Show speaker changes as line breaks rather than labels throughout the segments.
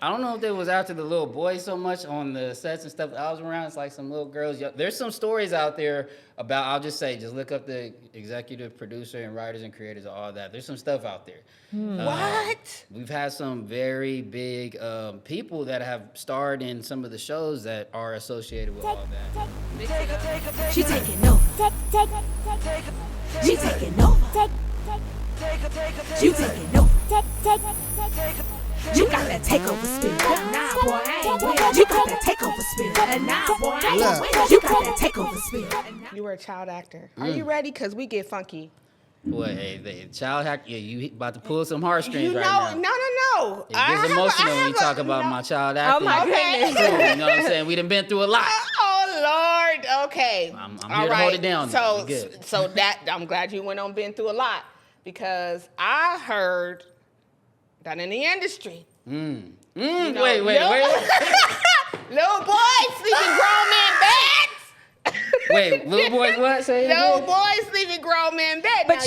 I don't know if they was after the little boys so much on the sets and stuff that I was around. It's like some little girls. There's some stories out there about, I'll just say, just look up the executive producer and writers and creators of all that. There's some stuff out there.
What?
We've had some very big people that have starred in some of the shows that are associated with all that.
She taking over. She taking over. She taking over. You got that takeover spirit. Nah, boy, I ain't with it. You got that takeover spirit. Nah, boy, I ain't with it. You got that takeover spirit.
You were a child actor. Are you ready? Because we get funky.
Boy, hey, the child hack, yeah, you about to pull some heartstrings
You
right
know,
now.
no.
It gets emotional when you talk about my child acting.
Oh my goodness.
You know what I'm saying? We done been through a lot.
Oh Lord. Okay.
I'm here to hold it down.
So,
Good.
so that I'm glad you went on been through a lot because I heard that in the industry.
Wait.
Little boys sleeping grown men beds.
Wait, little boys what? Say it
Little
again?
boys sleeping grown men bed.
But
Now,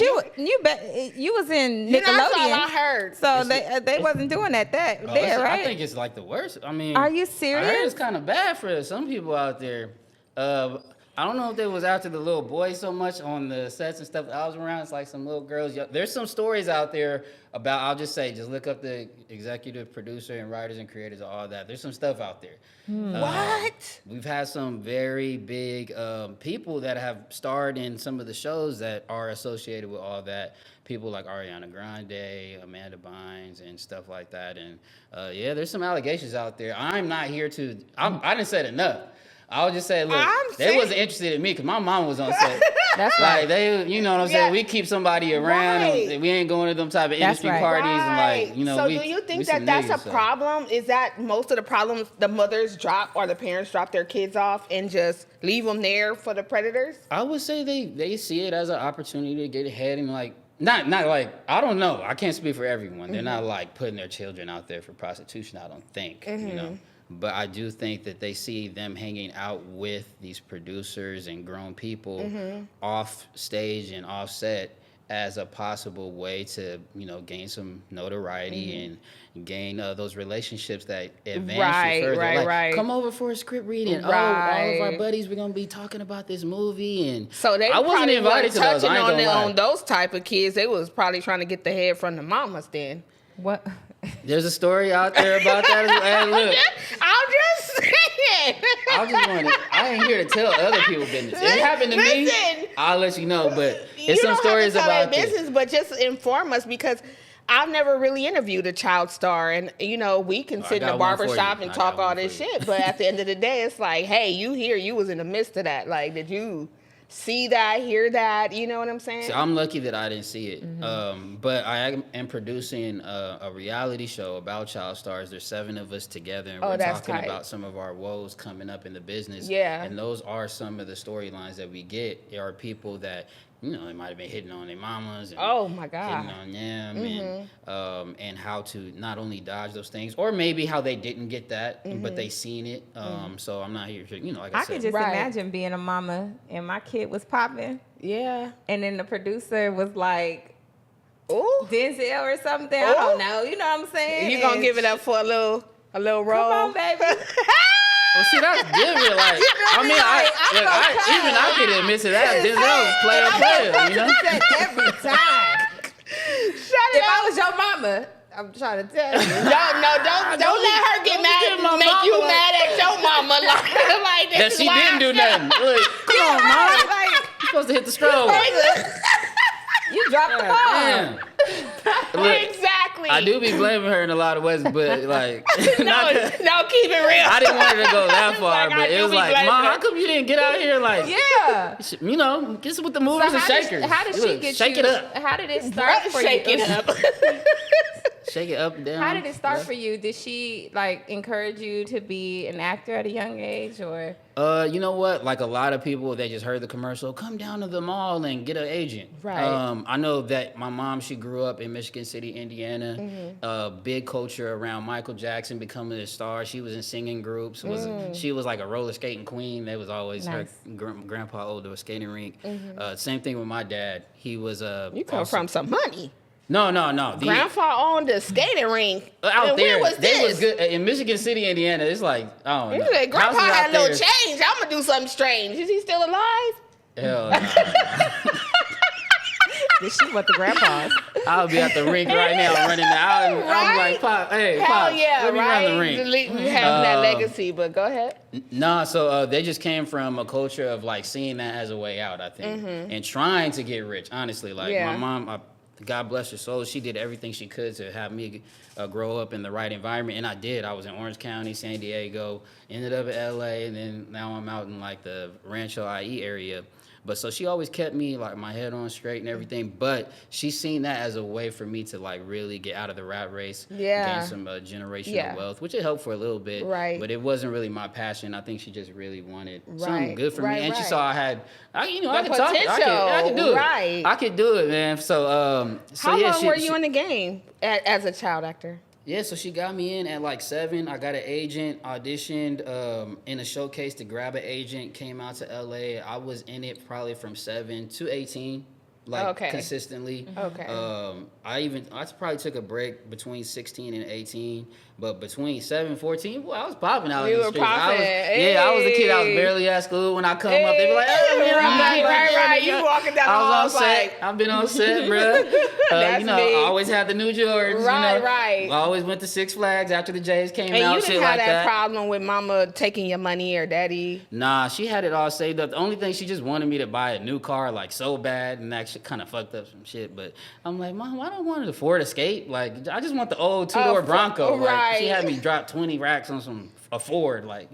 you was in Nickelodeon.
That's all I heard.
So they wasn't doing that there, right?
I think it's like the worst. I mean,
Are you
I
serious?
heard it's kind of bad for some people out there. I don't know if they was after the little boys so much on the sets and stuff that I was around. It's like some little girls. There's some stories out there about, I'll just say, just look up the executive producer and writers and creators of all that. There's some stuff out there.
What?
We've had some very big people that have starred in some of the shows that are associated with all that. People like Ariana Grande, Amanda Bynes, and stuff like that. And yeah, there's some allegations out there. I'm not here to, I didn't say it enough. I would just say, look, they wasn't interested in me because my mom was on set.
That's
like
right.
they, you know what I'm saying? We keep somebody around, and we ain't going to them type of industry
right.
parties, and like, you know.
So do you think that that's a problem? Is that most of the problems the mothers drop or the parents drop their kids off and just leave them there for the predators?
I would say they see it as an opportunity to get ahead and like. Not like, I don't know. I can't speak for everyone. They're not like putting their children out there for prostitution, I don't think, you know. But I do think that they see them hanging out with these producers and grown people off stage and off set as a possible way to, you know, gain some notoriety and gain those relationships that advance you further. Like, come over for a script reading. Oh, all of our buddies, we're gonna be talking about this movie, and
so they
I wasn't
probably
invited to those.
touching
I ain't gonna lie.
on those type of kids. They was probably trying to get the head from the mamas then.
What?
There's a story out there about that. And look,
I'm just saying.
I ain't here to tell other people business. If it happened to me, I'll let you know. But it's some stories about
this. Business, but just inform us because I've never really interviewed a child star, and you know we can sit in a barbershop and talk all this shit. But at the end of the day, it's like, hey, you was in the midst of that. Like, did you see that, hear that? You know what I'm saying?
So I'm lucky that I didn't see it. But I am producing a reality show about child stars. There's 7 of us together, and we're talking about some of our woes coming up in the business.
Yeah.
And those are some of the storylines that we get. There are people that, you know, they might have been hitting on their mamas. And
oh my God.
hitting on them, and how to not only dodge those things, or maybe how they didn't get that, but they seen it. So I'm not here to, you know, like I said.
I could just imagine being a mama and my kid was popping.
Yeah.
And then the producer was like,
ooh,
Denzel or something. I don't know. You know what I'm saying?
You gonna give it up for a little role?
Come on, baby.
Well, see, that's different. Like, I mean, even I could admit to that. Denzel was player, you know?
Every time. If I was your mama, I'm trying to tell you.
Don't let her get mad, make you mad at your mama like this.
That she didn't do nothing. Look, come on, mom. You're supposed to hit the stroke.
You dropped the ball.
Damn. Look,
exactly.
I do be blaming her in a lot of ways, but like,
no, keep it real.
I didn't want her to go that far,
like,
but it was like, Mom, how come you didn't get out here like, you know, get with the movers and shakers.
How did she get
shake
you?
it up.
How did it start for
shake
you?
It up.
Shake it up and down.
How did it start for you? Did she like encourage you to be an actor at a young age, or?
You know what? Like a lot of people, they just heard the commercial. Come down to the mall and get an agent.
Right.
I know that my mom, she grew up in Michigan City, Indiana. Big culture around Michael Jackson becoming a star. She was in singing groups. She was like a roller skating queen. That was always her grandpa owned a skating rink. Same thing with my dad. He was
You come from some money.
No.
Grandpa owned a skating rink.
Out
and
there,
where was this?
they was good in Michigan City, Indiana. It's like I don't know.
Like, Grandpa
Houses
had
out
a little
there-
change. I'm gonna do something strange. Is he still alive?
Hell no.
Did she want the grandpas?
I'll be at the rink right now running out. And I'm like, Pop, hey,
Hell
Pop,
yeah,
let me
right?
run the rink.
We have that legacy, but go ahead.
Nah, so they just came from a culture of like seeing that as a way out, I think, and trying to get rich. Honestly, like my mom, God bless her soul, she did everything she could to have me grow up in the right environment, and I did. I was in Orange County, San Diego, ended up in LA, and then now I'm out in like the Rancho IE area. But so she always kept me like my head on straight and everything. But she seen that as a way for me to like really get out of the rat race, gain some generational wealth, which it helped for a little bit.
Right.
But it wasn't really my passion. I think she just really wanted something good for me, and she saw I could talk, I could do it.
Right.
I could do it, man. So
how long were you in the game as a child actor?
Yeah, so she got me in at like 7. I got an agent, auditioned in a showcase to grab an agent, came out to LA. I was in it probably from 7 to 18, like consistently.
Okay.
I probably took a break between 16 and 18, but between 7 and 14, boy, I was popping out in the streets.
Popping.
I was a kid. I was barely at school. When I come up, they be like, "Hey,
right. You walking down the hall,
I was on set. I've been on set, bro.
That's me.
I always had the new Jordans.
Right.
I always went to Six Flags after the Jays came
and
out.
You
shit
didn't have
like
that problem with mama taking your money or daddy?
Nah, she had it all saved up. The only thing, she just wanted me to buy a new car like so bad, and that shit kind of fucked up some shit. But I'm like, Mom, I don't want a Ford Escape. Like, I just want the old 2-door Bronco. Like, she had me drop 20 racks on a Ford. But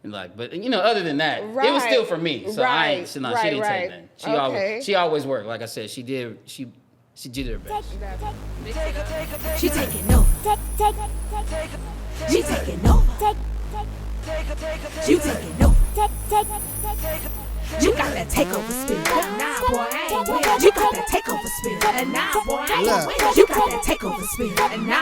other than that, it was still for me. So she didn't take that. She always worked. Like I said, she did her best.
She taking no. She taking no. You taking no. You got that takeover spirit. Nah, boy, I ain't with it. You got that takeover spirit. And nah, boy, I ain't with it. You got that takeover spirit. And nah.